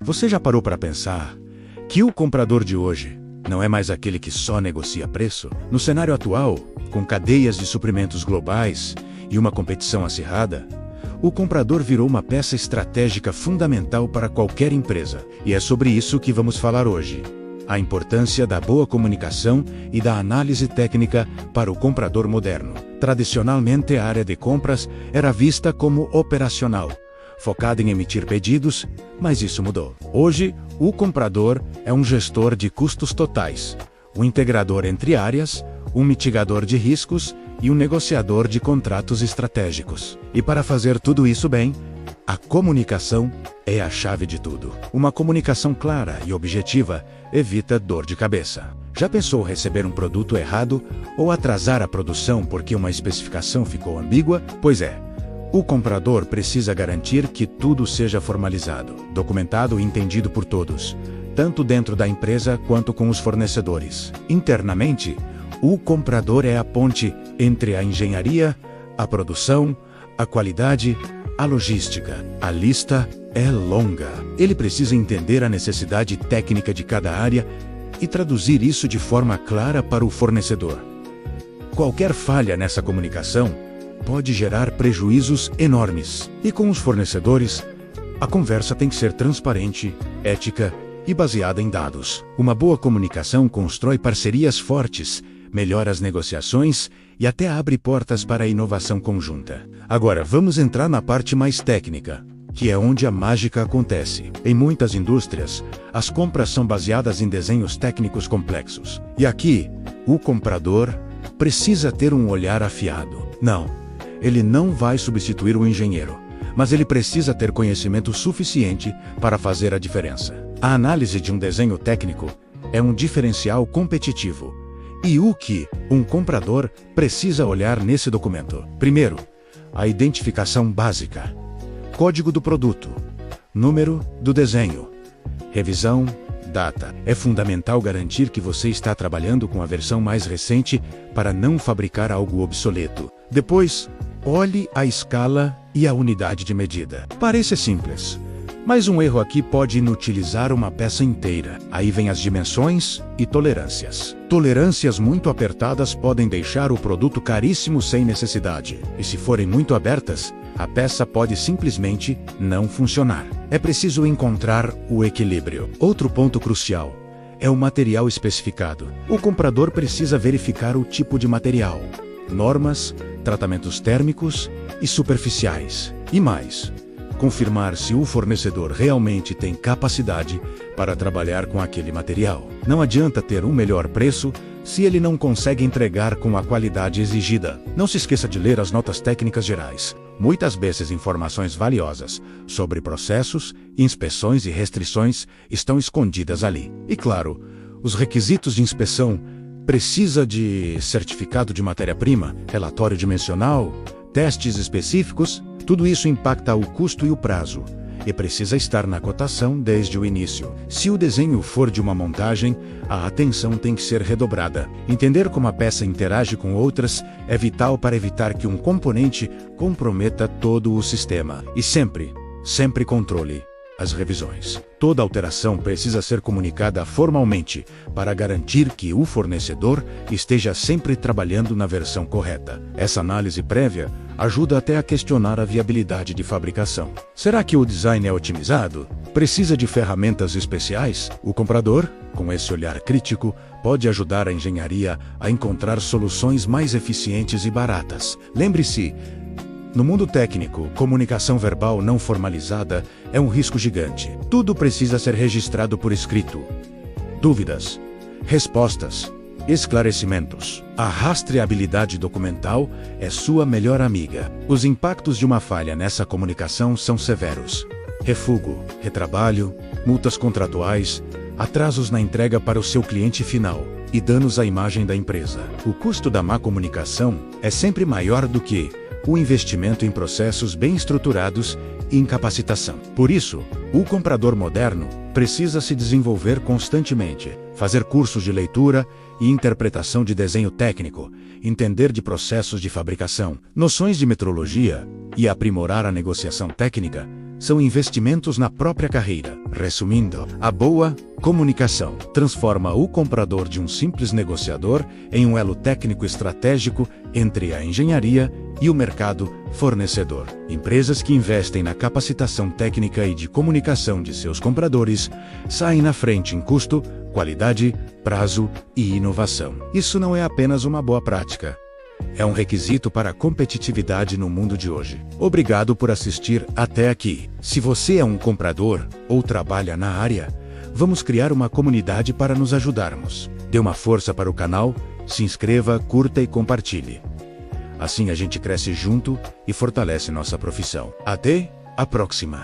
Você já parou para pensar que o comprador de hoje não é mais aquele que só negocia preço? No cenário atual, com cadeias de suprimentos globais e uma competição acirrada, o comprador virou uma peça estratégica fundamental para qualquer empresa. E é sobre isso que vamos falar hoje. A importância da boa comunicação e da análise técnica para o comprador moderno. Tradicionalmente, a área de compras era vista como operacional, focada em emitir pedidos, mas isso mudou. Hoje, o comprador é um gestor de custos totais, um integrador entre áreas, um mitigador de riscos e um negociador de contratos estratégicos. E para fazer tudo isso bem, a comunicação é a chave de tudo. Uma comunicação clara e objetiva evita dor de cabeça. Já pensou receber um produto errado ou atrasar a produção porque uma especificação ficou ambígua? Pois é. O comprador precisa garantir que tudo seja formalizado, documentado e entendido por todos, tanto dentro da empresa quanto com os fornecedores. Internamente, o comprador é a ponte entre a engenharia, a produção, a qualidade, a logística. A lista é longa. Ele precisa entender a necessidade técnica de cada área e traduzir isso de forma clara para o fornecedor. Qualquer falha nessa comunicação pode gerar prejuízos enormes. E com os fornecedores, a conversa tem que ser transparente, ética e baseada em dados. Uma boa comunicação constrói parcerias fortes, melhora as negociações e até abre portas para a inovação conjunta. Agora, vamos entrar na parte mais técnica, que é onde a mágica acontece. Em muitas indústrias, as compras são baseadas em desenhos técnicos complexos. E aqui, o comprador precisa ter um olhar afiado. Não, ele não vai substituir o engenheiro, mas ele precisa ter conhecimento suficiente para fazer a diferença. A análise de um desenho técnico é um diferencial competitivo. E o que um comprador precisa olhar nesse documento? Primeiro, a identificação básica. Código do produto. Número do desenho. Revisão. Data. É fundamental garantir que você está trabalhando com a versão mais recente para não fabricar algo obsoleto. Depois, olhe a escala e a unidade de medida. Parece simples, mas um erro aqui pode inutilizar uma peça inteira. Aí vem as dimensões e tolerâncias. Tolerâncias muito apertadas podem deixar o produto caríssimo sem necessidade. E se forem muito abertas, a peça pode simplesmente não funcionar. É preciso encontrar o equilíbrio. Outro ponto crucial é o material especificado. O comprador precisa verificar o tipo de material, normas, tratamentos térmicos e superficiais. E mais, confirmar se o fornecedor realmente tem capacidade para trabalhar com aquele material. Não adianta ter um melhor preço se ele não consegue entregar com a qualidade exigida. Não se esqueça de ler as notas técnicas gerais. Muitas vezes informações valiosas sobre processos, inspeções e restrições estão escondidas ali. E claro, os requisitos de inspeção precisa de certificado de matéria-prima, relatório dimensional, testes específicos. Tudo isso impacta o custo e o prazo, e precisa estar na cotação desde o início. Se o desenho for de uma montagem, a atenção tem que ser redobrada. Entender como a peça interage com outras é vital para evitar que um componente comprometa todo o sistema. E sempre controle as revisões. Toda alteração precisa ser comunicada formalmente para garantir que o fornecedor esteja sempre trabalhando na versão correta. Essa análise prévia ajuda até a questionar a viabilidade de fabricação. Será que o design é otimizado? Precisa de ferramentas especiais? O comprador, com esse olhar crítico, pode ajudar a engenharia a encontrar soluções mais eficientes e baratas. Lembre-se, no mundo técnico, comunicação verbal não formalizada é um risco gigante. Tudo precisa ser registrado por escrito. Dúvidas, respostas, esclarecimentos. A rastreabilidade documental é sua melhor amiga. Os impactos de uma falha nessa comunicação são severos. Refugo, retrabalho, multas contratuais, atrasos na entrega para o seu cliente final e danos à imagem da empresa. O custo da má comunicação é sempre maior do que o investimento em processos bem estruturados e em capacitação. Por isso, o comprador moderno precisa se desenvolver constantemente, fazer cursos de leitura e interpretação de desenho técnico, entender de processos de fabricação, noções de metrologia e aprimorar a negociação técnica são investimentos na própria carreira. Resumindo, a boa comunicação transforma o comprador de um simples negociador em um elo técnico estratégico entre a engenharia e o mercado fornecedor. Empresas que investem na capacitação técnica e de comunicação de seus compradores saem na frente em custo, qualidade, prazo e inovação. Isso não é apenas uma boa prática. É um requisito para a competitividade no mundo de hoje. Obrigado por assistir até aqui. Se você é um comprador ou trabalha na área, vamos criar uma comunidade para nos ajudarmos. Dê uma força para o canal, se inscreva, curta e compartilhe. Assim a gente cresce junto e fortalece nossa profissão. Até a próxima!